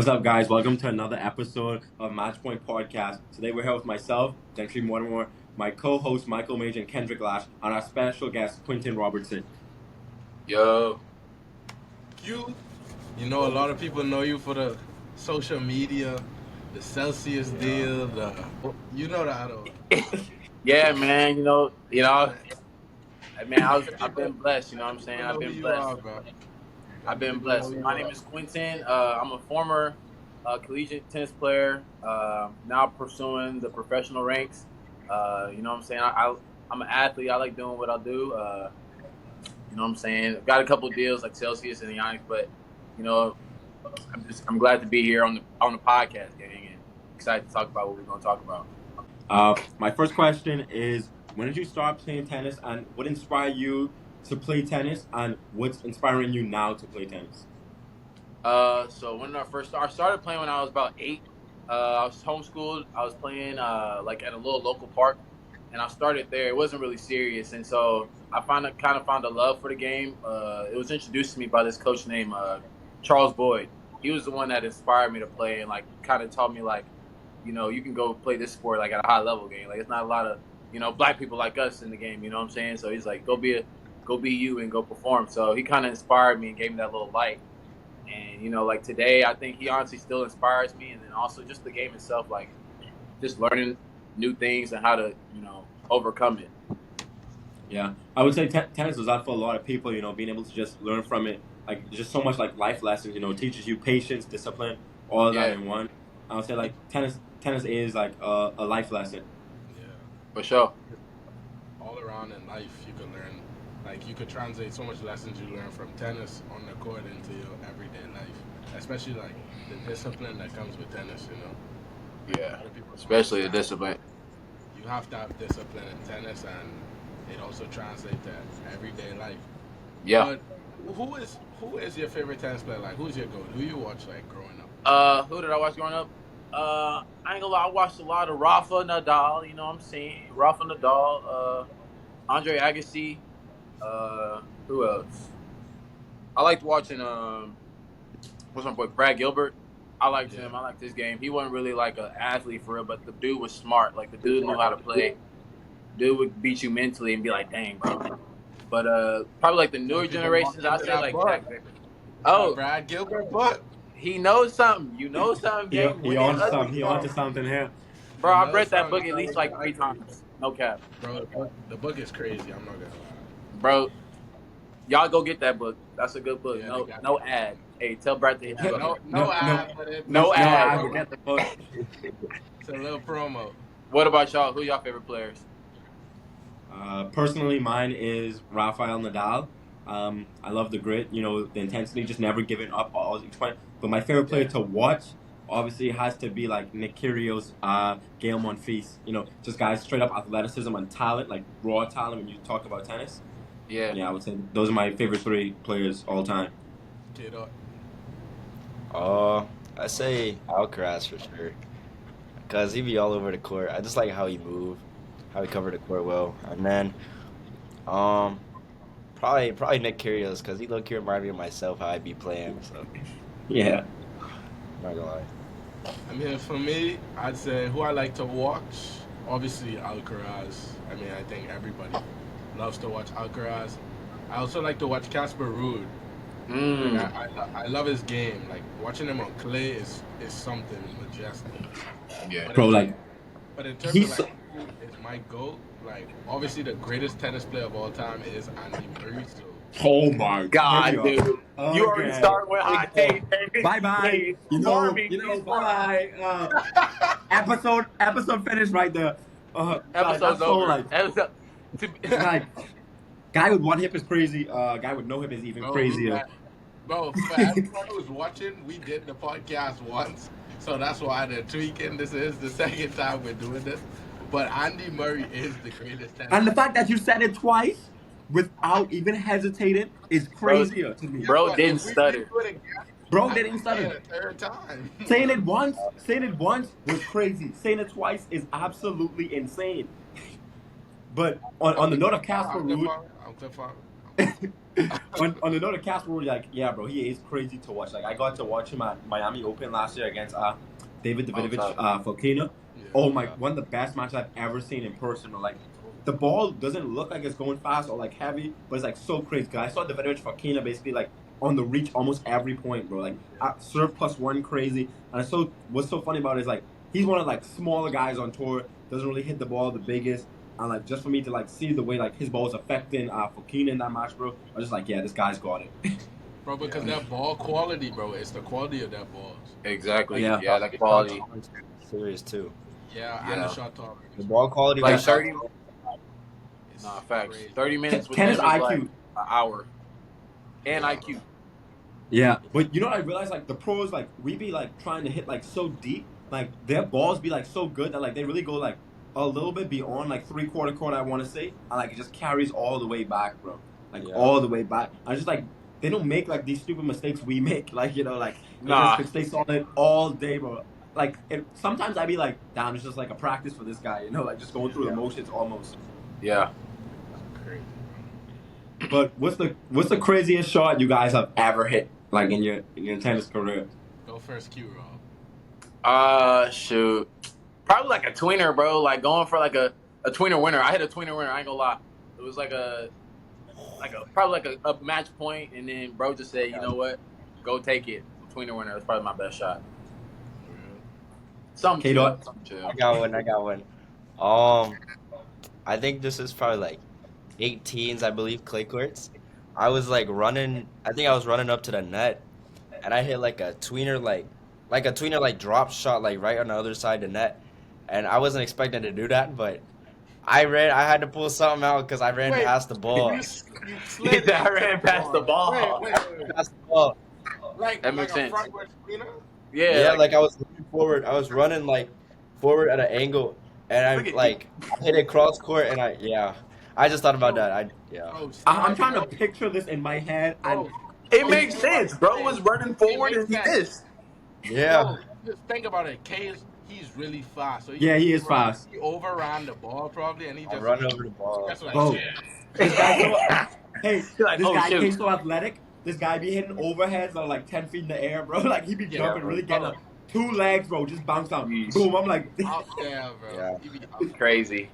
What's up, guys? Welcome to another episode of Matchpoint Podcast. Today we're here with myself, Gentry Mortimer, my co-host Michael Major and Kendrick Lash, and our special guest Quinten Robertson. Yo, You know, a lot of people know you for the social media, the Celsius deal, you know that. yeah, man. I've been blessed. You know what I'm saying? I've Know who been you blessed. are, bro. I've been People blessed. know who My you name are. is Quinten. I'm a former collegiate tennis player. Now pursuing the professional ranks. You know what I'm saying? I'm an athlete. I like doing what I do. You know what I'm saying? I've got a couple of deals like Celsius and the Onyx, but you know, I'm glad to be here on the podcast, gang, and excited to talk about what we're going to talk about. My first question is, when did you start playing tennis, and what inspired you to play tennis, and what's inspiring you now to play tennis? So when I started playing when I was about 8. I was homeschooled. I was playing like at a little local park, and I started there. It wasn't really serious, and so I kind of found a love for the game. It was introduced to me by this coach named Charles Boyd. He was the one that inspired me to play and like kind of taught me like, you can go play this sport like at a high level game. Like it's not a lot of black people like us in the game. You know what I'm saying? So he's like, go be you and go perform. So he kind of inspired me and gave me that little light. And like today, I think he honestly still inspires me. And then also just the game itself, like just learning new things and how to overcome it. Yeah, I would say tennis is out for a lot of people. Being able to just learn from it, like just so much like life lessons. Teaches you patience, discipline, all of that Yeah, in one. I would say like tennis is like a life lesson. Yeah. for sure. All around in life, you can learn, like, you could translate so much lessons you learn from tennis on the court into your everyday life, especially like the discipline that comes with tennis. A Yeah, lot of people don't especially the understand. discipline. You have to have discipline in tennis, and it also translates to everyday life. Yeah. But who is your favorite tennis player? Like, who's your goat? Who you watch like growing up? Who did I watch growing up? I ain't gonna lie, I watched a lot of Rafa Nadal. You know what I'm saying? Rafa Nadal, Andre Agassi. Who else? I liked watching what's my boy Brad Gilbert. I liked him. I liked his game. He wasn't really like an athlete for real, but the dude was smart. Like the dude knew how to play. Dude would beat you mentally and be like, "Dang, bro." But probably like the newer generations, I'd say like Jack Victor. Oh, Brad Gilbert, but he knows something. You know something, He gang. he Winning onto ugly. something. He onto something here. Bro, I've read that book at least like 3 times. No cap. Bro, the book is crazy. I'm not gonna lie. Bro, y'all go get that book. That's a good book. Yeah, No, they got no it. ad. Hey, tell Brad to hit you No, up. no No, ad, but No I ad. will get the book. it's a little promo. What about y'all? Who y'all favorite players? Personally, mine is Rafael Nadal. I love the grit, the intensity, just never giving up. Always explain. But my favorite player to watch, obviously, has to be like Nick Kyrgios, Gael Monfils. Just guys straight up athleticism and talent, like raw talent. When you talk about tennis, Yeah. yeah, I would say those are my favorite 3 players all time. Kiddo. I say Alcaraz for sure, cause he be all over the court. I just like how he move, how he cover the court well, and then um probably Nick Kyrgios, cause he look here remind me of myself how I be playing. So Yeah, I'm not gonna lie. I mean, for me, I'd say who I like to watch. Obviously, Alcaraz. I mean, I think everybody loves to watch Alcaraz. I also like to watch Casper Ruud. Like, Mm. I love his game. Like watching him on clay is something majestic. Yeah. But bro, in, like but in terms of he's. like who is my goat, like obviously the greatest tennis player of all time is Andy Murray. So Oh my God, God, dude. You already started with hot take. Bye bye. Farming. Bye bye. Episode finished right there. Episode's that's so over. like Episode, like guy with one hip is crazy. Guy with no hip is even bro, crazier. for everyone who's watching, we did the podcast once, so that's why they're tweaking. This is the second time we're doing this. But Andy Murray is the greatest tennis. And the fact that you said it twice without even hesitating is crazier to me. Bro But didn't if we stutter. do it again, Bro I didn't can say stutter. it a third time. Saying it once was crazy. Saying it twice is absolutely insane. But on the note of Casper I'm Ruud, Cliff Farmer. On the note of Casper, we're like, yeah, bro, he is crazy to watch. Like, I got to watch him at Miami Open last year against David Oh, Davidovich tough. Fokina. Yeah. Oh my, Yeah. one of the best matches I've ever seen in person. Or like, the ball doesn't look like it's going fast or like heavy, but it's like so crazy. Cause I saw Davidovich Fokina basically like on the reach almost every point, bro. Like serve +1 crazy. And so what's so funny about it is like he's one of like smaller guys on tour. Doesn't really hit the ball the biggest. And like just for me to like see the way like his ball was affecting Fokina in that match, bro, I was just like, yeah, this guy's got it. Bro, because that ball quality, bro, it's the quality of that balls. Exactly. Yeah. Yeah, that quality. Serious too. Yeah, Yeah. and the shot talk. The ball quality Like was 30. It's Nah, facts. crazy. 30 minutes with Tennis him is IQ. like an hour. And Yeah. IQ. Yeah, but you know what I realized? Like the pros, like we be like trying to hit like so deep, like their balls be like so good that like they really go like a little bit beyond like 3/4 court, I want to say, and like it just carries all the way back, bro. Like Yeah. all the way back. I just like they don't make like these stupid mistakes we make, like like they Nah. just could stay solid all day, bro. Like sometimes I be like, damn, it's just like a practice for this guy, like just going through the motions almost. Yeah. Crazy. But what's the craziest shot you guys have ever hit, like in your tennis career? Go first, Q, Rob. Shoot. Probably like a tweener, bro. Like going for like a tweener winner. I hit a tweener winner. I ain't gonna lie. It was like probably like a match point, and then bro just said, you know what, go take it. Tweener winner. That's probably my best shot. Something K-Dot. chill. I got one. I think this is probably like 18s, I believe, clay courts. I was like running. I think I was running up to the net, and I hit like a tweener, like a tweener, like drop shot, like right on the other side of the net. And I wasn't expecting to do that, but I had to pull something out because I ran Wait, past the ball. You slid That ran past the ball. Wait. Past the ball. Like, That makes like sense. a frontward screener? Yeah. Yeah, like I was looking forward. I was running like forward at an angle, and Look I at like hit it cross court, and I just thought about that. Bro, I'm trying to picture this in my head, and Bro, It makes sense. Bro was running forward and he makes sense. missed. Yeah. Bro, just think about it. He's really fast. So yeah, he is fast. He overran the ball probably, and he I just run over the ball. That's like, Bro. yeah. This guy hey, You're like, this oh, guy shoot. came so athletic. This guy be hitting overheads on like 10 feet in the air, bro. Like he be Yeah, jumping, bro. really getting up. 2 legs, bro, just bounce out. Jeez. Boom. I'm like, Out there, bro. Yeah. He be out. Crazy.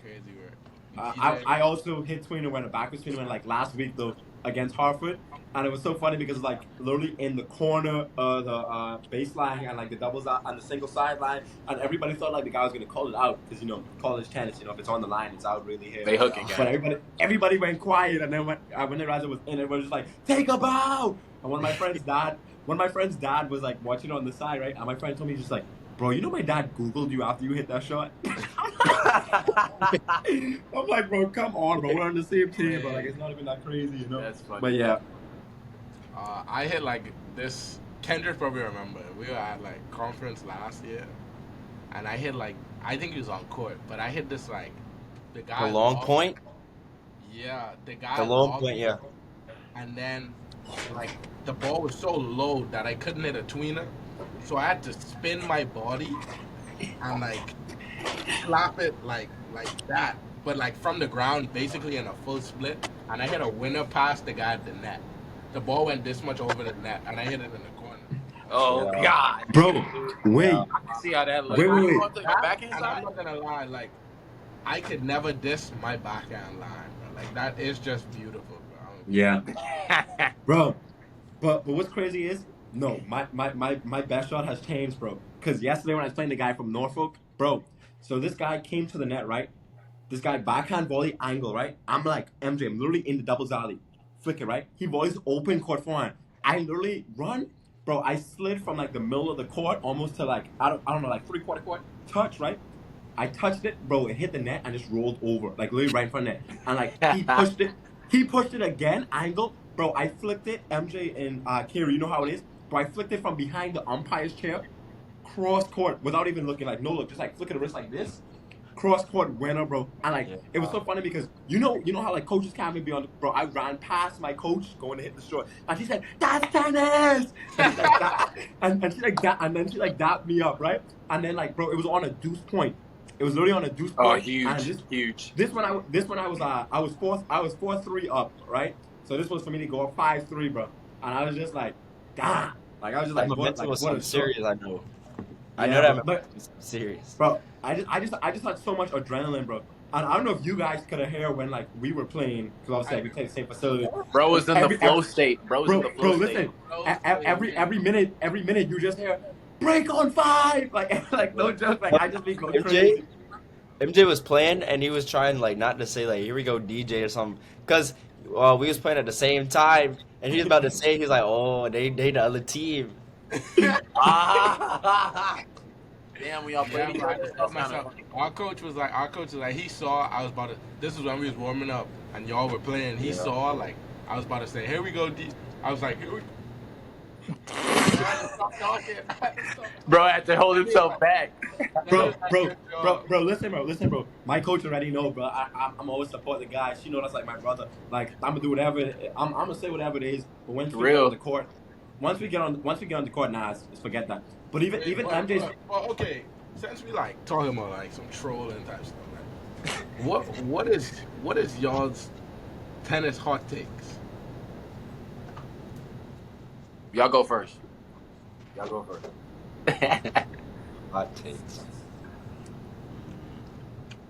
Crazy work. I also hit tweener winner, backwards tweener winner like last week though against Hartford, and it was so funny because like literally in the corner of the baseline and like the doubles out on the single sideline, and everybody thought like the guy was gonna call it out because college tennis, if it's on the line, it's out really here. They hooking, But guys. everybody went quiet, and then when the riser was in, everybody was just like, take a bow. And one of my friend's dad was like watching on the side, right? And my friend told me just like, bro, my dad Googled you after you hit that shot. I'm like, bro, come on, bro. We're on the same team, bro. Like, it's not even that crazy, That's funny. But yeah. I hit like this. Kendrick probably remember. We were at like conference last year, and I hit like I think he was on court, but I hit this like the guy. The long lobbed- point. Yeah, the guy. The long lobbed point. Yeah. And then like the ball was so low that I couldn't hit a tweener, so I had to spin my body and like slap it like that, but like from the ground, basically in a full split, and I hit a winner past the guy at the net. The ball went this much over the net, and I hit it in the corner. Oh, Yeah. God. Bro, wait. I can see how that looks. Wait. You want to take a backhand And I'm side? not gonna lie, like I could never diss my backhand line, bro. Like that is just beautiful, bro. Yeah. Bro, but what's crazy is, no, my best shot has changed, bro. Because yesterday when I was playing the guy from Norfolk, bro, so this guy came to the net, right? This guy backhand volley angle, right? I'm like, MJ, I'm literally in the doubles alley. Flick it, right? He volleys open court forehand. I literally run, bro, I slid from like the middle of the court almost to like, I don't know, like 3/4 court, touch, right? I touched it, bro, it hit the net and just rolled over, like literally right in front of the net. And like, he pushed it again, angle. Bro, I flicked it, MJ and Kerry, you know how it is? Bro, I flicked it from behind the umpire's chair, cross court, without even looking, like, no look, just like flicking the wrist like this. Cross court winner, bro. And like, it was so funny because you know how like coaches can't be on, bro. I ran past my coach going to hit the shot, and she said, "That's tennis." And she like that, and she like that, and then she like dapped me up, right? And then like, bro, it was on a deuce point. It was literally on a deuce point. Oh, And huge. this one I was 4-3 up, right? So this was for me to go up 5-3, bro. And I was just like, God. Like, I was just like, Momentum was what a something story. serious. I know. I know Yeah, that bro. momentum But, was something serious. bro, I just had so much adrenaline, bro. And I don't know if you guys could hear when, like, we were playing, because obviously like, we played the same facility. Bro was in the flow state. Bro was in the flow state. Listen, every minute you just hear, break on 5! Like, no joke, like, I just be going MJ, crazy. MJ was playing and he was trying like not to say like here we go DJ or something because we was playing at the same time and he was about to say he's like oh they the other team. Ah, damn, we all Yeah, played each but I other. just That's told kind of myself. funny. Our coach was like, he saw I was about to. This is when we was warming up and y'all were playing. He Yeah. saw like I was about to say, here we go. I was like, here we. I had to stop talking. Bro had to hold himself back. Bro, listen, bro. My coach already know, bro. I'm always support the guy. She know that's like my brother. Like I'm gonna do whatever. I'm gonna say whatever it is. But once we get Real. on the court, once we get on the court, nah, it's forget that. But even MJ's. Well, okay. Since we like talking about like some trolling type stuff, like, what is y'all's tennis hot takes? Y'all go first. Y'all go first. Hot takes.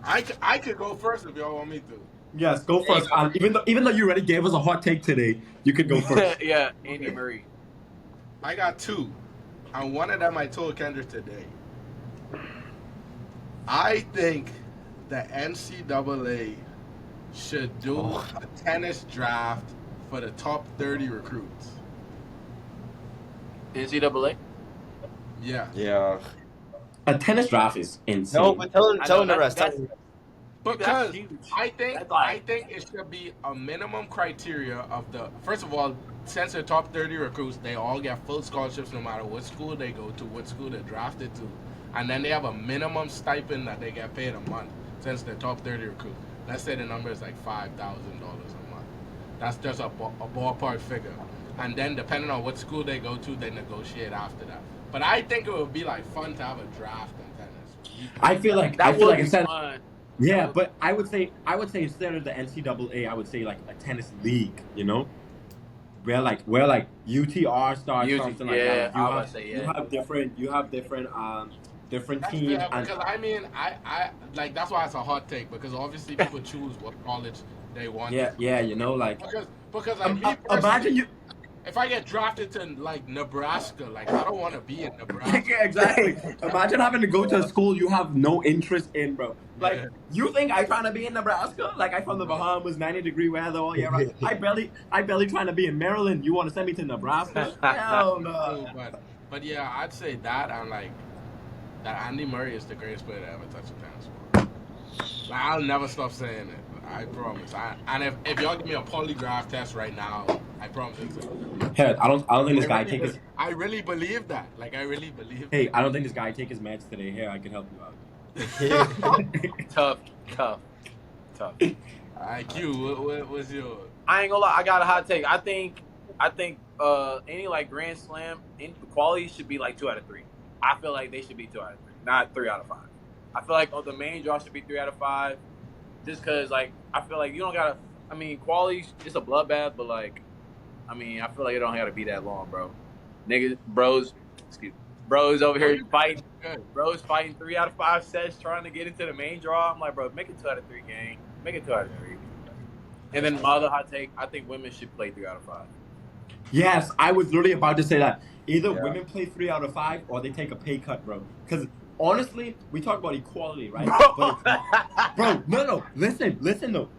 I could go first if y'all want me to. Yes, go first. Even though you already gave us a hot take today, you could go first. Yeah, Andy Murray. I got 2, and one of them I told Kendrick today. I think the NCAA should do a tennis draft for the top 30 recruits. NCAA. Yeah. Yeah. A tennis draft is insane. No, but tell him the rest. That's Because huge. I think That's like- it should be a minimum criteria of the first of all, since the top 30 recruits, they all get full scholarships no matter what school they go to, what school they're drafted to. And then they have a minimum stipend that they get paid a month since the top 30 recruit. Let's say the number is like $5,000 a month. That's just a ballpark figure. And then depending on what school they go to, they negotiate after that. But I think it would be like fun to have a draft in tennis. I feel like be instead. fun. Yeah, but I would say instead of the NCAA, I would say like a tennis league. You know, where UTR starts something like that. You have different different That's teams. fair, because I mean, I like that's why it's a hot take because obviously people choose what college they want. You know, like because like me personally, imagine you. if I get drafted to like Nebraska, like I don't want to be in Nebraska. Yeah, exactly. Imagine having to go to a school you have no interest in, bro. Like, Yeah. you think I trying to be in Nebraska? Like, I from the Bahamas, 90-degree weather all year round. I barely trying to be in Maryland. You want to send me to Nebraska? Hell no. But yeah, I'd say that and like that Andy Murray is the greatest player to ever touch a tennis ball. Like, I'll never stop saying it. I promise. And if y'all give me a polygraph test right now, I promise it's Hey, I don't think this guy take his. I really believe that. Like I really believe. Hey, I don't think this guy take his meds today. Here, I can help you out. Tough. IQ, what was your? I ain't gonna lie, I got a hot take. I think any like Grand Slam in quality should be like 2 out of 3. I feel like they should be 2 out of 3, not 3 out of 5. I feel like the main draw should be 3 out of 5, just cause like I feel like you don't gotta. I mean, quality it's a bloodbath, but like, I mean, I feel like it don't gotta be that long, bro. Bros over here fighting. Bros fighting 3 out of 5 sets, trying to get into the main draw. I'm like, bro, make it 2 out of 3 game. Make it 2 out of 3. And then my other hot take, I think women should play 3 out of 5. Yes, I was literally about to say that. Either women play 3 out of 5 or they take a pay cut, bro. Because honestly, we talk about equality, right? Bro, no. Listen though.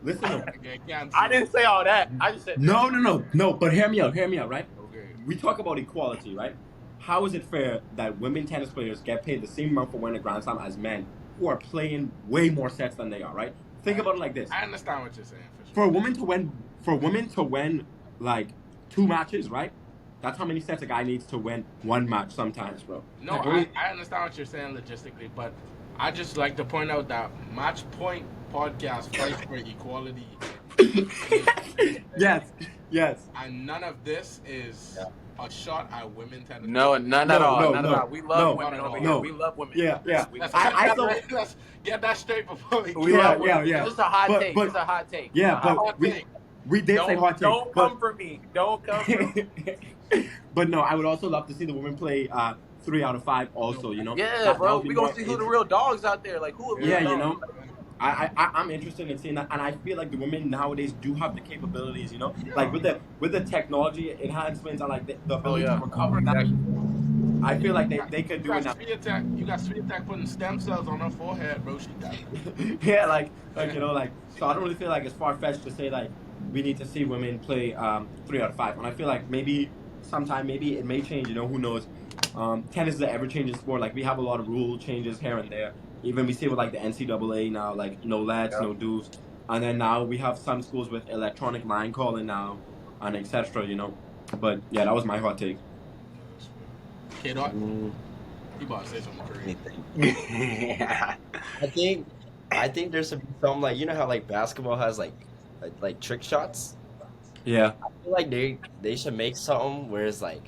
I didn't say all that. I just said No. But hear me out, right? Okay. We talk about equality, right? How is it fair that women tennis players get paid the same amount for winning a Grand Slam as men who are playing way more sets than they are, right? Think about it like this. I understand what you're saying for sure. For a woman to win like 2 matches, right? That's how many sets a guy needs to win 1 match sometimes, bro. No, Like, I understand what you're saying logistically, but I just like to point out that Match Point podcast fights for equality. Yes. And none of this is a shot at women tennis. no, none at all. None no, at all. We love no, women over no. here. We love women. Yeah. Let's get that straight before we We love Yeah. women. This is a hot take. This is a hot take. Yeah, Hot but take. we did say hot take, Don't come for me. Don't come for me. but no, I would also love to see the women play 3 out of 5. Also, Yeah, that bro. would be We gonna more see who the interesting. real dogs out there. Like who are real Yeah, dogs? I'm interested in seeing that, and I feel like the women nowadays do have the capabilities. Like Yeah. with the technology enhancements and like the Oh ability to yeah. recover. That Exactly. I feel like You got, they could you do it got now. Swiatek. You got Swiatek putting stem cells on her forehead, bro. She got Yeah, like so. I don't really feel like it's far fetched to say like we need to see women play 3 out of 5, and I feel like maybe sometime maybe it may change. Who knows? Tennis is an ever changing sport. Like we have a lot of rule changes here and there. Even we see with like the NCAA now, like no lets, Yeah. no dues, and then now we have some schools with electronic line calling now, and etc. But yeah, that was my hot take. K-Dot. Mm, He about to say something crazy. anything. I think there's some like how like basketball has like trick shots. Yeah. I feel like they should make something where it's like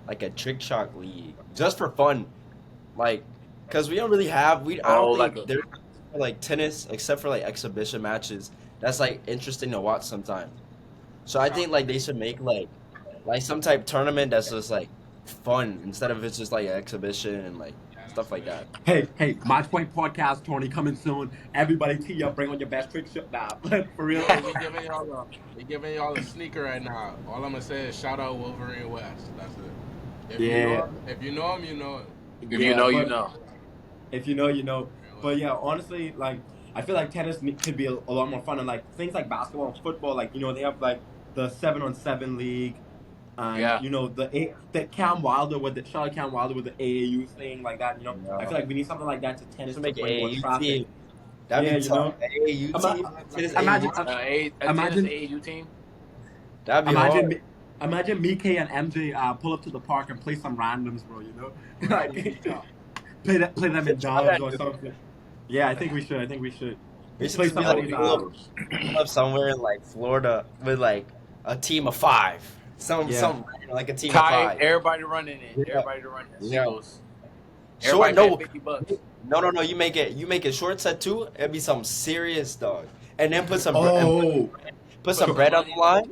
a trick shot league just for fun, like because we don't really have we I Oh, don't like think there's like tennis except for like exhibition matches that's like interesting to watch sometimes. So I think like they should make like some type tournament that's just like fun instead of it's just like an exhibition and like Yeah, that's stuff like fair. that. Hey, Match Point Podcast, Tony, coming soon. Everybody tee up, bring on your best trick shot. Nah, but for real. Hey, we giving y'all a sneaker right now. All I'm gonna say is shout out Wolverine West. That's it. Yeah. If you know him, you know him. if you know, you but know. If you know, you know. But yeah, honestly, like I feel like tennis could be a lot more fun, and like things like basketball and football, like they have like the 7-on-7 league, and Yeah. the Cam Wilder with the Charlotte Cam Wilder with the AAU thing like that. I feel like we need something like that to tennis To to make an bring more AAU traffic. team, that'd Yeah, be tough. AAU Ima- team, tennis imagine, AAU team, A imagine, tennis AAU team. that'd be imagine, hard. imagine Mike and MJ pull up to the park and play some randoms, bro. Like play them in dubs or something. Yeah, I think we should. We should Play just be like somebody's pull up somewhere in like Florida with like a team of 5, Yeah. like a team of Tie 5. everybody running it. Yeah. Everybody to run it. Yeah. Singles. Short, Everybody no, pay $50. no. You make it short set too. It'd be some serious dog, and then put some Oh, bread on the line.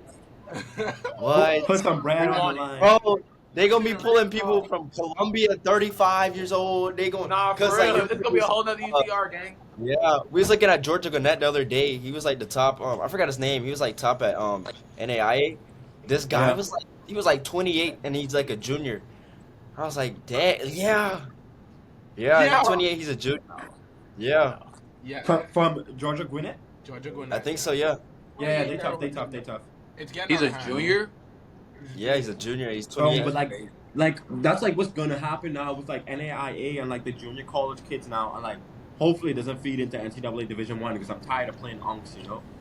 What? put some bread We on want the it. line. Bro, they gonna be pulling people from Colombia, 35 years old. They gonna Nah, for real. It's gonna be a whole nother UTR gang. yeah. We was looking at Georgia Gannett the other day. He was like the top. I forgot his name. He was like top at NAIA. This guy Yeah. was like 28 and he's like a junior. I was like, damn, yeah, Yeah. he's 28. He's a junior. Yeah, Yeah. From Georgia Gwinnett? Georgia going. I think so. Yeah, Yeah, they tough. It's getting He's out a of hand. junior. yeah, he's a junior. He's 28. But like that's like what's gonna happen now with like NAIA and like the junior college kids now, and like hopefully it doesn't feed into NCAA Division One because I'm tired of playing unks.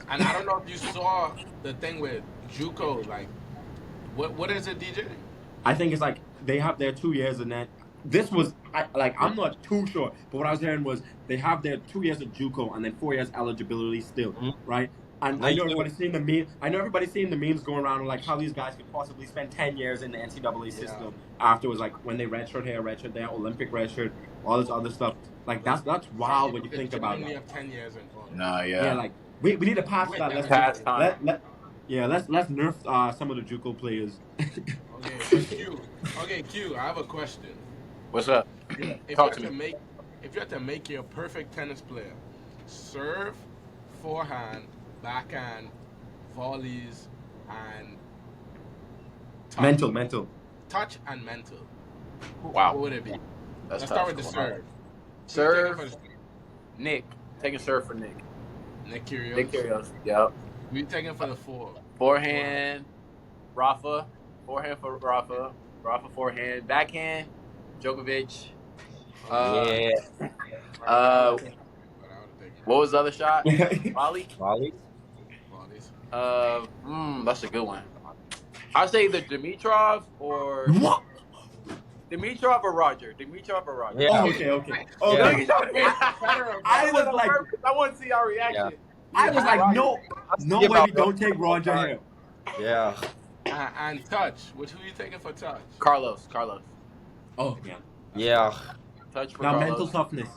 And I don't know if you saw the thing with JUCO. Like, what is it, DJ? I think it's like they have their 2 years and then this was I'm not too sure, but what I was hearing was they have their 2 years of JUCO and then 4 years eligibility still, right? And I know everybody's seeing the meme. I know everybody's seeing the memes going around like how these guys could possibly spend 10 years in the NCAA system afterwards, like when they redshirt here, redshirt there, Olympic redshirt, all this other stuff. Like that's wild when you think about Only it. have 10 years in college. Nah, Yeah, like we need to pass that. Let's Pass time. let's nerf some of the JUCO players. Okay, Q. I have a question. What's up? Talk to me. If you had to make your perfect tennis player, serve, forehand, backhand, volleys, and touch. Mental. Touch and mental. Wow. What would it be? That's Let's tough. start with the serve. Serve. Nick. Taking serve for Nick. Nick Kyrgios. Nick Kyrgios. Yep. We taking for the four. Forehand. Rafa. Forehand for Rafa. Rafa forehand. Backhand. Djokovic. Yeah, What was the other shot? Volley. Molly. That's a good one. I'd say either Dimitrov or What? Dimitrov or Roger. Yeah. Oh, okay. Yeah. I was like, I want to see our reaction. I was like, no Yeah, way we but- don't take Roger here. Yeah. And touch. Who you taking for touch? Carlos. Oh yeah. Yeah. Touch for Now Carlos. mental toughness.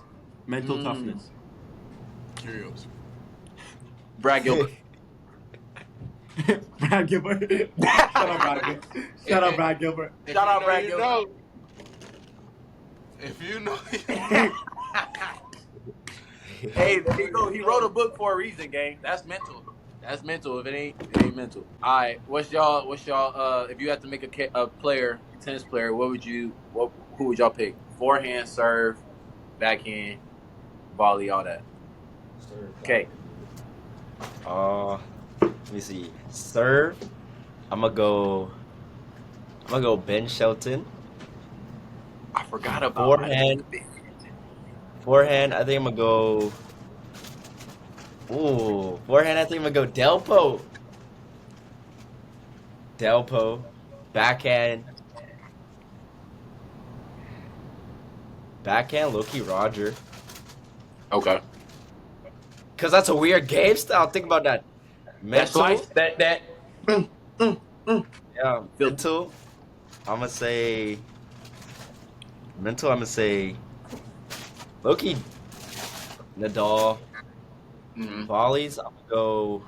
Mental toughness. Kyrgios. Brad Gilbert. Brad Gilbert. Shut up, Brad Gilbert. Shut up, Brad Gilbert. If Shout you out know, Brad you Gilbert. know. If you know, Hey, there you go. He wrote a book for a reason, gang. That's mental. That's mental. If it ain't mental. All right. What's y'all? If you had to make a player, a tennis player, who would y'all pick? Forehand, serve, backhand, volley, all that. Okay. Let me see. Serve. I'm gonna go. I'm gonna go Ben Shelton. I forgot about. I Forehand. Forehand. I think I'm gonna go. Ooh, forehand. I think I'm gonna go Delpo. Delpo. Backhand. Backhand. Loki Roger. Okay. Cause that's a weird game style. Think about that. That slice. Mental. That. Mm, mm, mm. Yeah. Filthy. Mental. I'm gonna say. Mental. I'm gonna say. Loki. Nadal. Mm-hmm. Volleys. I'm gonna go.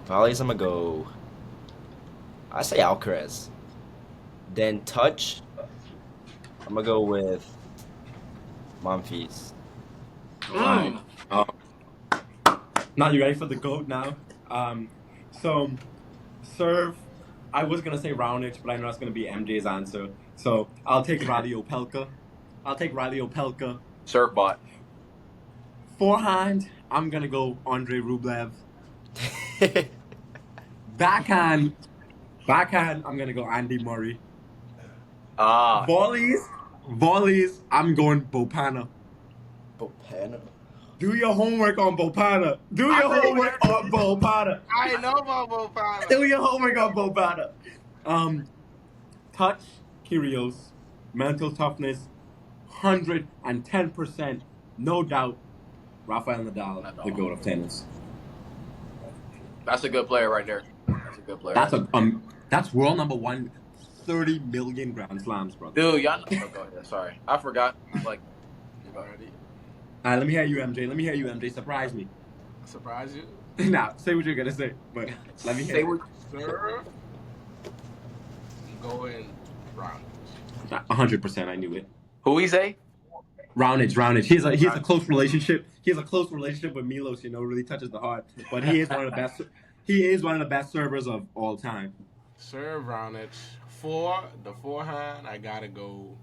Volleys. I'm gonna go. I say Alcaraz. Then touch. I'm gonna go with Monfils. Alright. Now you ready for the GOAT now? So serve. I was gonna say Raonic, but I know that's gonna be MJ's answer. So I'll take Riley Opelka. I'll take Riley Opelka. Serve bot. Forehand, I'm gonna go Andre Rublev. Backhand, I'm gonna go Andy Murray. Ah. Volleys, I'm going Bopana. Bopana. Do your homework on Bopana. Do I your know homework that. on Bopana. I know about Bofana. Do your homework on Bopana. Touch, Kyrgios. Mental toughness, 110%, no doubt. Rafael Nadal, the GOAT of tennis. That's a good player right there. That's a good player. That's world number 130 million Grand Slams, brother. Dude, y'all. Oh, go ahead. Sorry, I forgot. Like, Already Let me hear you, MJ. Let me hear you, MJ. Surprise me. surprise you. Nah, say what you're gonna say, but let me say hear. what. Serve. Going round. 100%, I knew it. Who we say? Raonic. He's a close relationship. He has a close relationship with Milos. Really touches the heart. But he is one of the best. He is one of the best servers of all time. Serve Raonic. For the forehand, I gotta go.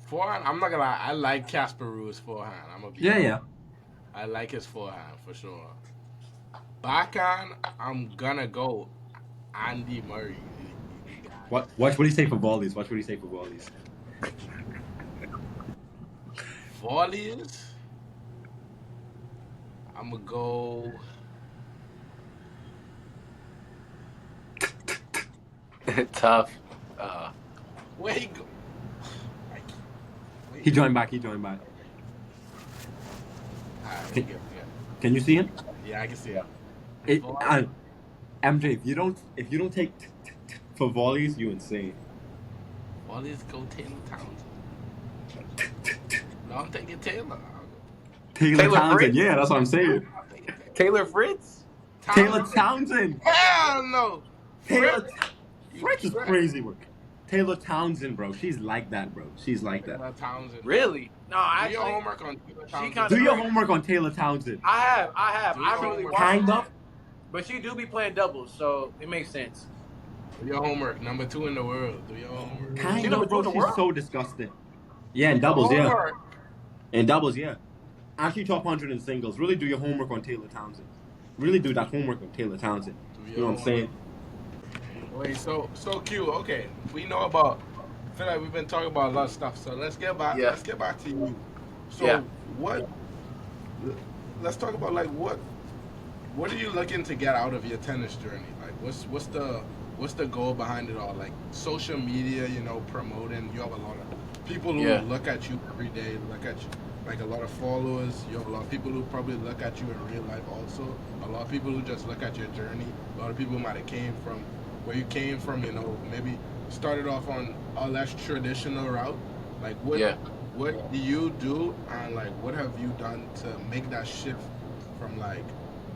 Forehand, I'm not gonna lie. I like Casper Ruud's forehand. I'm gonna be Yeah. I like his forehand for sure. Backhand, I'm gonna go Andy Murray. Watch what do you say for volleys? Volleys, I'm gonna go. Tough. Where he go? He joined back. Alright, Can you see him? yeah, I can see it. MJ, if you don't take for volleys, you insane. Volleys go Taylor Townsend. No, I'm taking Taylor. Taylor Townsend. Fritz? Yeah, that's what I'm saying. Taylor Fritz. Taylor Townsend. Hell no. Taylor You Fritz is trash. crazy work. Taylor Townsend, bro. She's like that, bro. She's like that. Taylor Townsend. Really? No, Do actually, your homework on Taylor Townsend. kinda- Do your homework on Taylor Townsend. I have. Do your I really homework. watched Kind it. of. But she do be playing doubles, so it makes sense. Do your homework. Number 2 in the world. Do your homework. Kind number of, two bro. in the She's world? so disgusting. Yeah, in doubles, yeah. Homework. In doubles, yeah. Actually, top 100 in singles. Really do your homework on Taylor Townsend. Really do that homework on Taylor Townsend. Do You your know what I'm saying? Wait, so cute. Okay, we know about. I feel like we've been talking about a lot of stuff. So let's get back. Yeah. Let's get back to you. So Yeah. what? Let's talk about like what are you looking to get out of your tennis journey? Like what's the goal behind it all? Like social media, promoting. You have a lot of people who Yeah. look at you every day. Look at you. Like a lot of followers. You have a lot of people who probably look at you in real life also. A lot of people who just look at your journey. A lot of people might have came from where you came from, maybe started off on a less traditional route. Like what Yeah. what do you do, and like what have you done to make that shift from like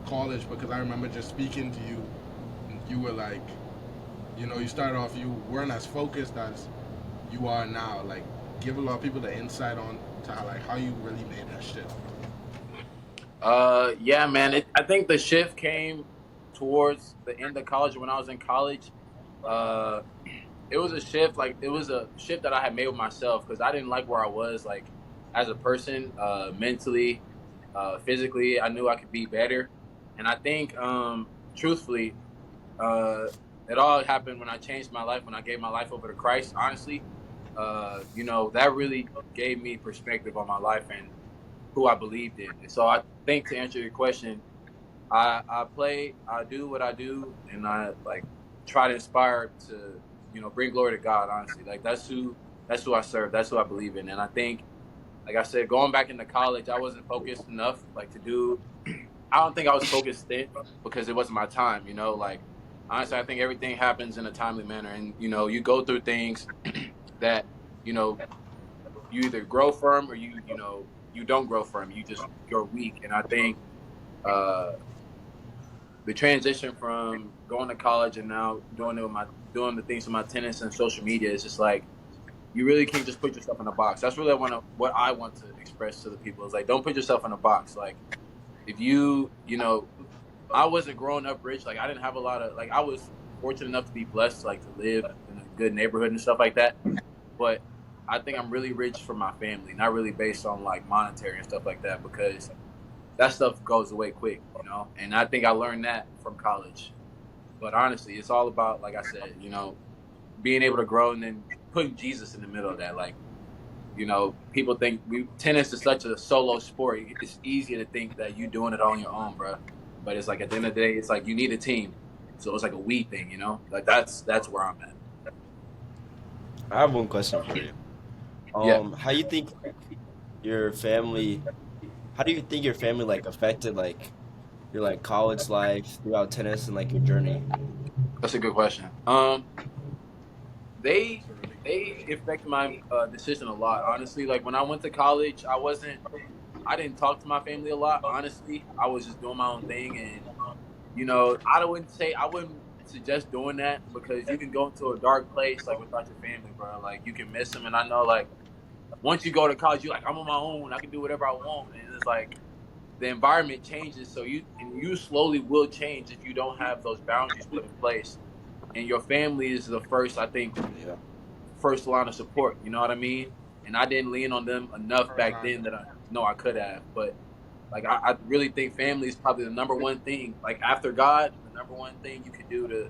college? Because I remember just speaking to you, and you were like, you know, you started off, you weren't as focused as you are now. Like, give a lot of people the insight on to how you really made that shift. Yeah, man. I think the shift came towards the end of college. When I was in college, uh, it was a shift. Like it was a shift that I had made with myself because I didn't like where I was, like as a person, mentally, physically. I knew I could be better, and I think, truthfully, uh, it all happened when I changed my life. When I gave my life over to Christ. Honestly, that really gave me perspective on my life and who I believed in. And so I think, to answer your question, I do what I do, and I like try to inspire to bring glory to God. Honestly, like that's who I serve. That's who I believe in. And I think, like I said, going back into college, I wasn't focused enough. Like to do, I don't think I was focused then because it wasn't my time. Like honestly, I think everything happens in a timely manner, and you go through things that you know you either grow from or you don't grow from. You're weak, and I think uh, the transition from going to college and now doing the things with my tennis and social media is just like you really can't just put yourself in a box. That's really what I want to express to the people is like don't put yourself in a box. Like if I wasn't growing up rich. Like I didn't have a lot of like I was fortunate enough to be blessed like to live in a good neighborhood and stuff like that. But I think I'm really rich for my family, not really based on like monetary and stuff like that because that stuff goes away quick. And I think I learned that from college. But honestly, it's all about, like I said, being able to grow and then putting Jesus in the middle of that. Like, people think tennis is such a solo sport. It's easy to think that you doing it on your own, bro. But it's like at the end of the day, it's like you need a team. So it's like a we thing. Like that's where I'm at. I have one question for you. Yeah. How you think your family? How do you think your family like affected like your like college life throughout tennis and like your journey? That's a good question. They they affected my decision a lot. Honestly, like when I went to college, I didn't talk to my family a lot. Honestly, I was just doing my own thing, and I wouldn't suggest doing that because you can go into a dark place like without your family, bro. Like you can miss them, and I know like once you go to college, you're like I'm on my own. I can do whatever I want, and it's like the environment changes. So you slowly will change if you don't have those boundaries put in place. And your family is the first, I think, Yeah, first line of support. You know what I mean? And I didn't lean on them enough First back line. then that I know I could have. But like I really think family is probably the number one thing. Like after God, the number one thing you could do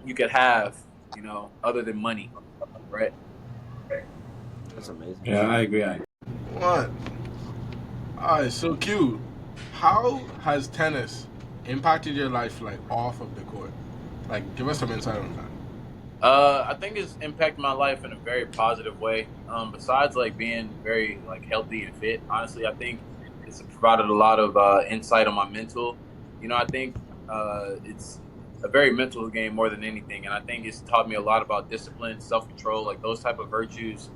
you could have, other than money, right? that's amazing. Yeah, I agree. What? Alright, so cute. How has tennis impacted your life like off of the court? Like, give us some insight on that. I think it's impacted my life in a very positive way. Besides like being very like healthy and fit, honestly, I think it's provided a lot of insight on my mental. I think it's a very mental game more than anything, and I think it's taught me a lot about discipline, self control, like those type of virtues.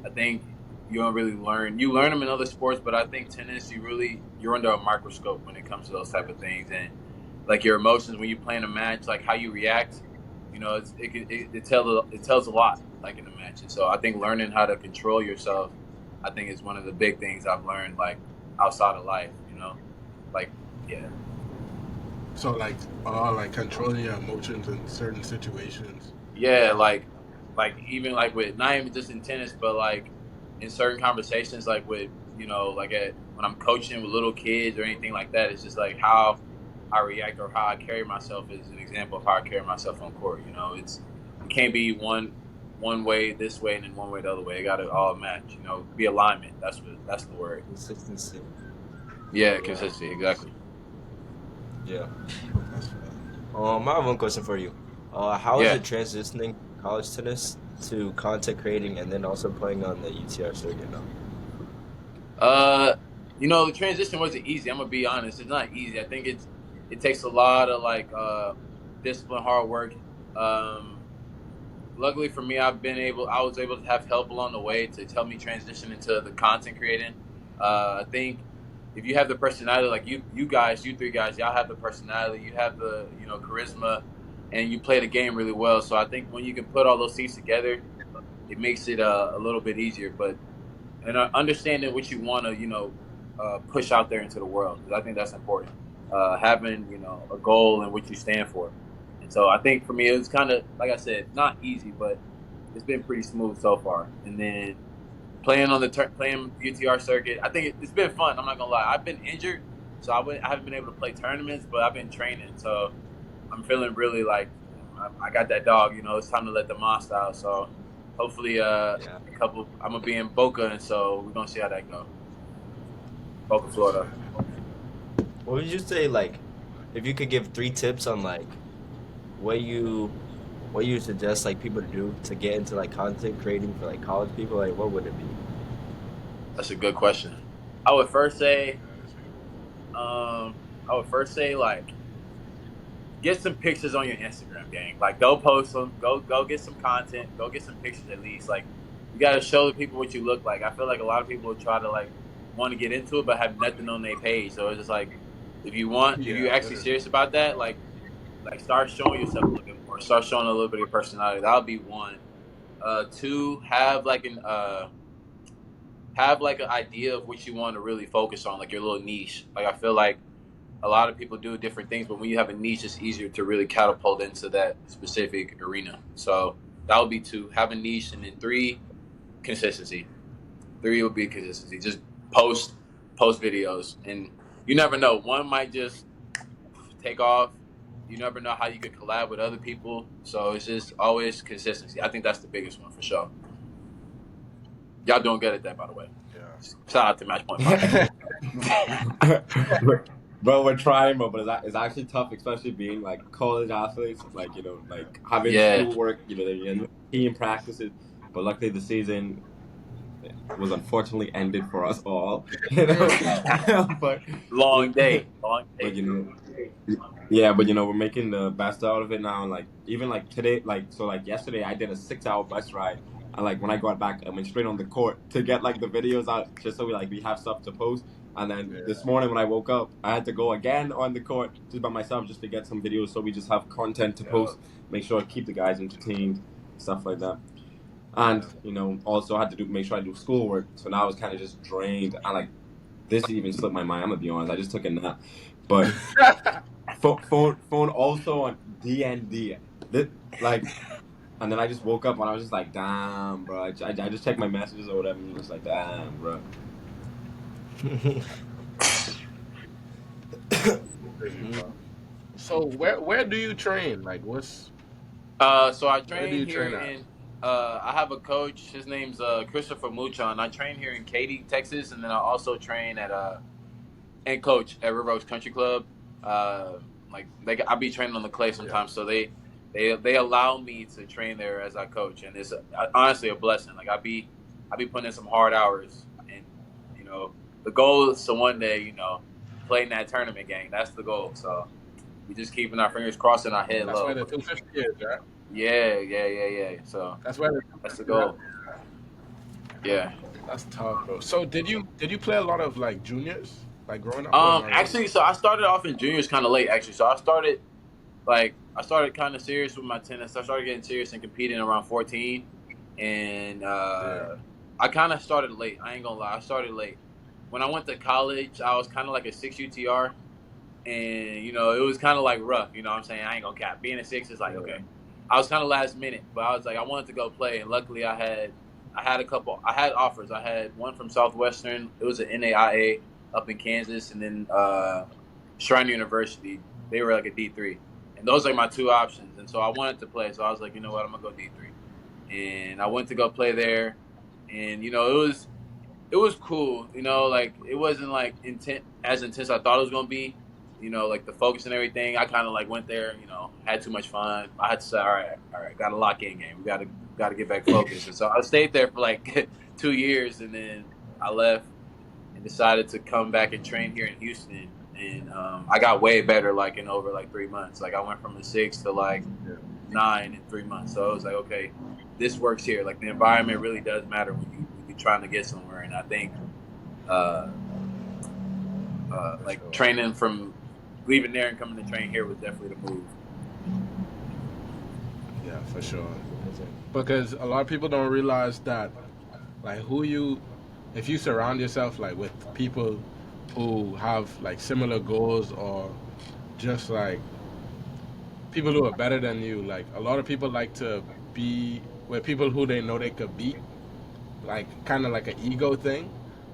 I think you don't really learn. You learn them in other sports, but I think tennis, you're under a microscope when it comes to those type of things, and like your emotions when you play in a match, like how you react. It tells a lot like in a match, and so I think learning how to control yourself, I think is one of the big things I've learned like outside of life. Like yeah, So, like controlling your emotions in certain situations. yeah, like even like with not even just in tennis, but like in certain conversations, like with like when I'm coaching with little kids or anything like that, it's just like how I react or how I carry myself is an example of how I carry myself on court. It can't be one way this way and then one way the other way. It got to all match. Be alignment. That's the word. Consistency. Yeah, Yeah, consistency. Exactly. yeah. That's fair. I have one question for you. How is Yeah. it transitioning college tennis to content creating and then also playing on the UTR circuit now? Uh, the transition wasn't easy. I'm gonna be honest. It's not easy. I think it takes a lot of like discipline, hard work. Um, luckily for me, I was able to have help along the way to help me transition into the content creating. I think if you have the personality, like you three guys, y'all have the personality, you have the charisma, and you play the game really well. So I think when you can put all those things together, it makes it a little bit easier. But and understanding what you want to push out there into the world, because I think that's important. Having a goal and what you stand for, and so I think for me it was kind of like I said, not easy, but it's been pretty smooth so far. And then playing on the playing UTR circuit, I think it's been fun. I'm not gonna lie, I've been injured, so I haven't been able to play tournaments, but I've been training, so I'm feeling really like I got that dog. It's time to let the monster out. So hopefully, Yeah. a couple. I'm gonna be in Boca, and so we're gonna see how that go. Boca, Florida. What would you say, like, if you could give 3 tips on like what you what you suggest like people to do to get into like content creating for like college people, like what would it be? That's a good question. I would first say, like get some pictures on your Instagram, gang. Like go post them, go get some content, go get some pictures at least. Like you got to show the people what you look like. I feel like a lot of people try to like want to get into it but have nothing on their page. So it's just like if you're Yeah, actually literally. serious about that, like start showing yourself a little bit more. Start showing a little bit of your personality. That'll be one. Two, have like an idea of what you want to really focus on, like your little niche. Like I feel like a lot of people do different things, but when you have a niche, it's easier to really catapult into that specific arena. So that would be two. Have a niche, and then three, consistency. Three would be consistency. Just post videos, and you never know. One might just take off. You never know how you could collab with other people. So it's just always consistency. I think that's the biggest one for sure. Y'all doing good at that, by the way. Shout out to Match Point Podcast. Bro, we're trying, bro, but it's actually tough, especially being like college athletes, like like having Yeah. schoolwork, then team practices. But luckily, the season was unfortunately ended for us all, but Long day. Long but day. yeah, but we're making the best out of it now. And like even like today, like yesterday, I did a 6 hour bus ride. And like when I got back, I went straight on the court to get like the videos out, just so we have stuff to post. And then this morning when I woke up, I had to go again on the court just by myself just to get some videos, so we just have content to post, make sure I keep the guys entertained, stuff like that. And also had to make sure I do schoolwork. So now I was kind of just drained. And like this even slipped my mind. I'm gonna be honest. I just took a nap, but phone also on DND. Like, and then I just woke up and I was just like, damn, bro. I just checked my messages or whatever, and just like, damn, bro. So where do you train? Like what's So I where do you train train here at? in. I have a coach. His name's Christopher Muchon. I train here in Katy, Texas, and then I also train at and coach at River Oaks Country Club. I be training on the clay sometimes, so they allow me to train there as I coach, and it's honestly a blessing. Like I be putting in some hard hours, and the goal is to one day play in that tournament game. That's the goal. So we just keeping our fingers crossed and our head That's low. where the 250 is, right? Yeah. So That's where that's the goal. Yeah. That's tough, bro. So did you play a lot of like juniors, like growing up, or not really? Actually, so I started off in juniors kind of late. Actually, so I started kind of serious with my tennis. I started getting serious and competing around 14, and I kind of started late. I ain't gonna lie, I started late. When I went to college, I was kind of like a 6 UTR, and it was kind of like rough. You know what I'm saying? I ain't gonna cap. Being a 6 is like okay. I was kind of last minute, but I was like I wanted to go play, and luckily I had a couple. I had offers. I had one from Southwestern. It was an NAIA up in Kansas, and then Shrine University. They were like a D3, and those are my two options. And so I wanted to play. So I was like, you know what, I'm gonna go D3, and I went to go play there, and it was cool. Like it wasn't like as intense as I thought it was gonna be. Like the focus and everything. I kind of like went there. Had too much fun. I had to say, all right, got to lock in game. We got to get back focused. And so I stayed there for like 2 years, and then I left and decided to come back and train here in Houston. And I got way better like in over like 3 months. Like I went from a 6 to like 9 in 3 months. So I was like, okay, this works here. Like the environment really does matter when you're trying to get somewhere. And I think uh, For like sure. training from leaving there and coming to train here was definitely the move. Yeah, for sure. Because a lot of people don't realize that, like, if you surround yourself like with people who have like similar goals or just like people who are better than you, like a lot of people like to be with people who they know they could beat, like kind of like an ego thing.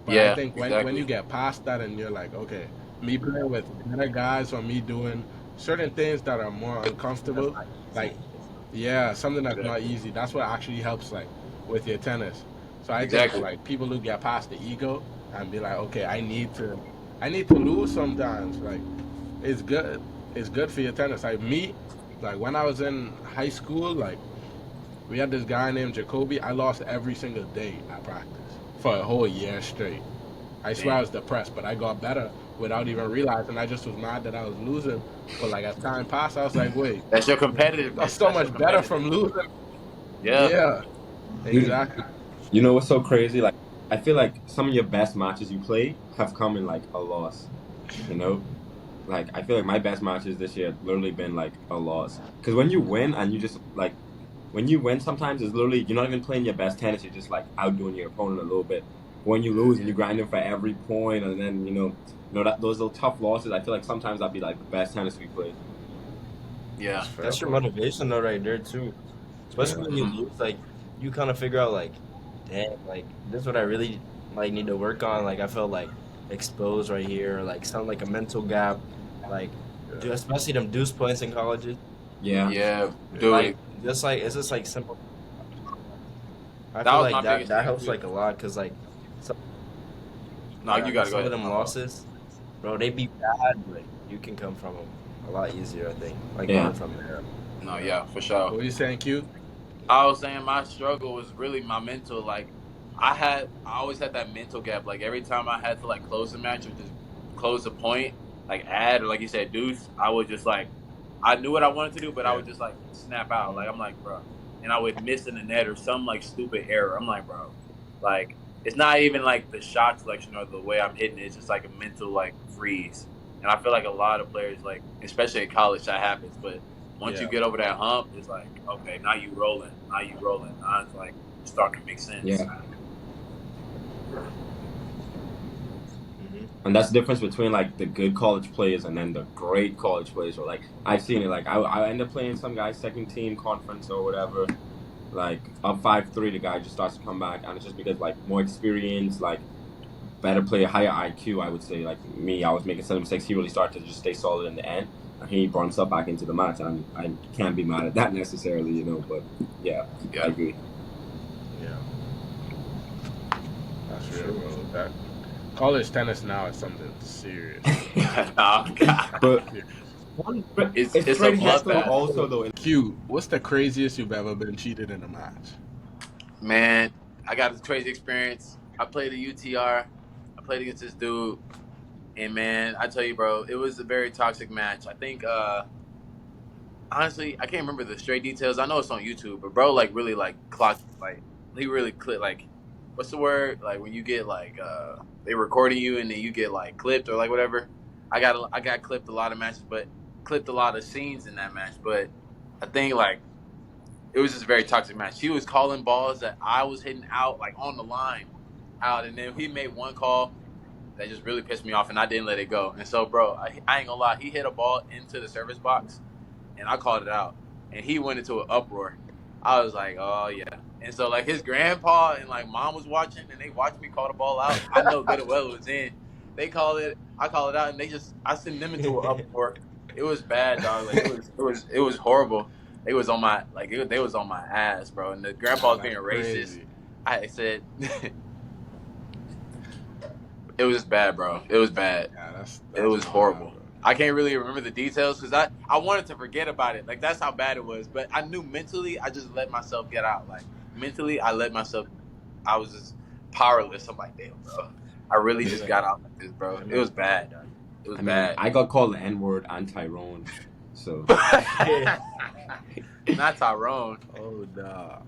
But I Yeah, think when you exactly. get past that and you're like, okay, me playing with better guys or me doing certain things that are more That's uncomfortable, not like easy. yeah, something that's not Exactly. easy. That's what actually helps like with your tennis. So I think Exactly. like people who get past the ego and be like, okay, I need to lose sometimes. Like it's good. It's good for your tennis. Like me, like when I was in high school, like we had this guy named Jacoby. I lost every single day at practice for a whole year straight. I swear I Damn. was depressed, but I got better without even realizing. I just was mad that I was losing. But like as time passed, I was like, wait, That's your got competitiveness. so That's your much better from competitiveness. losing. Yeah. Yeah, You, exactly. you know what's so crazy? Like, I feel like some of your best matches you play have come in like a loss. You know, like I feel like my best matches this year have literally been like a loss. Because when you win and you just like when you win, sometimes it's literally you're not even playing your best tennis. You're just like outdoing your opponent a little bit. But when you lose and you're grinding for every point, and then that those little tough losses, I feel like sometimes that'd be like the best tennis we played. Yeah. That's fair That's your point. motivation though, right there too. Yeah. Especially when you Hmm. lose, like you kind of figure out like, damn, like this is what I really like need to work on. Like I felt like exposed right here, like sound like a mental gap, like especially them deuce points in colleges. Yeah, Yeah, Yeah. dude. Like just like it's just like simple. I That feel was like my that biggest that thing helps too. like a lot because like some, No, yeah, you gotta because go some of ahead. them My fault. losses, bro, they be bad, but you can come from them a lot easier. I think like learn yeah. from there. No, Yeah. yeah, for sure. What were you saying, Q? I was saying my struggle was really my mental. Like, I always had that mental gap. Like every time I had to like close the match or just close the point, like add or like you said, deuce, I would just like, I knew what I wanted to do, but I Yeah. would just like snap out. Like Mhm. I'm like, bro, and I would miss in the net or some like stupid error. I'm like, bro, like it's not even like the shot selection or the way I'm hitting it. It's just like a mental like freeze. And I feel like a lot of players, like especially in college, that happens. But once you Yeah. get over that hump, it's like, okay, now you rolling. Now you rolling. Now it's like starting to make sense. Yeah. Mhm. And that's the difference between like the good college players and then the great college players. Or like I've seen it. Like I end up playing some guy's second team conference or whatever. Like up 5-3, the guy just starts to come back, and it's just because like more experience, like better player, higher IQ. I would say like me, I was making some mistakes. He really started to just stay solid in the end, and he brought himself back into the match. And I can't be mad at that necessarily, But yeah, I Yeah. agree. Yeah. That's For real, sure. bro. That college tennis now is something serious. Oh, God. but Serious. it's It's a straight head though. bloodbath. Also though, Q, what's the craziest you've ever been cheated in a match? Man, I got this crazy experience. I played a UTR. I played against this dude. And man, I tell you, bro, it was a very toxic match. I think honestly, I can't remember the straight details. I know it's on YouTube, but bro, like really like clocked, like he really clipped, like what's the word? Like when you get like they recording you and then you get like clipped or like whatever. I got clipped a lot of matches, but clipped a lot of scenes in that match. But I think like it was just a very toxic match. He was calling balls that I was hitting out like on the line out, and then he made one call that just really pissed me off, and I didn't let it go. And so, bro, I ain't gonna lie, he hit a ball into the service box and I called it out, and he went into an uproar. I was like, oh yeah. And so like his grandpa and like mom was watching, and they watched me call the ball out. I know good and well it was in. They call it, I call it out, and I send them into an uproar. It was bad, dog. Like it was horrible. They was on my they was on my ass, bro. And the grandpa Nah, was being that's racist. crazy. I said it was just bad, bro. It was bad. Yeah, It that's was wild, horrible. bro. I can't really remember the details because I wanted to forget about it. Like that's how bad it was. But I knew mentally I just let myself get out. Like mentally I let myself. I was just powerless. I'm like, damn, bro. I really just got out like this, bro. I'm It not was gonna lie, bad. dog. It was I mean, bad. I got called the N word on Tyrone, so I Not Tyrone. Oh, nah.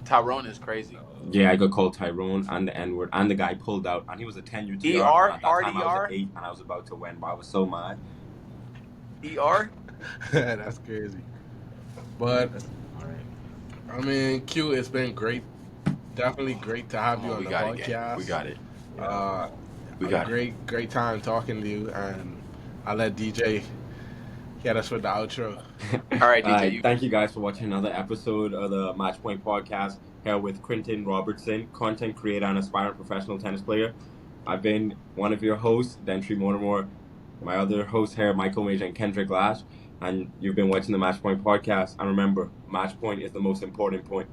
Tyrone is crazy. Yeah, I got called Tyrone and the N word, and the guy pulled out, and he was a 10 UTR, and ER? at that time I was an RDR? 8, and I was about to win, but I was so mad. ER? That's crazy. But I mean, Q, it's been great. Definitely great to have you on We the got it, gang. podcast. We got it. We got great time talking to you, and I'll let DJ get us with the outro. All right, DJ. Thank you guys for watching another episode of the Match Point Podcast here with Quinten Robertson, content creator and aspiring professional tennis player. I've been one of your hosts, Dentry Mortimer, my other hosts here, Michael Major and Kendrick Lash, and you've been watching the Match Point Podcast. And remember, Match Point is the most important point.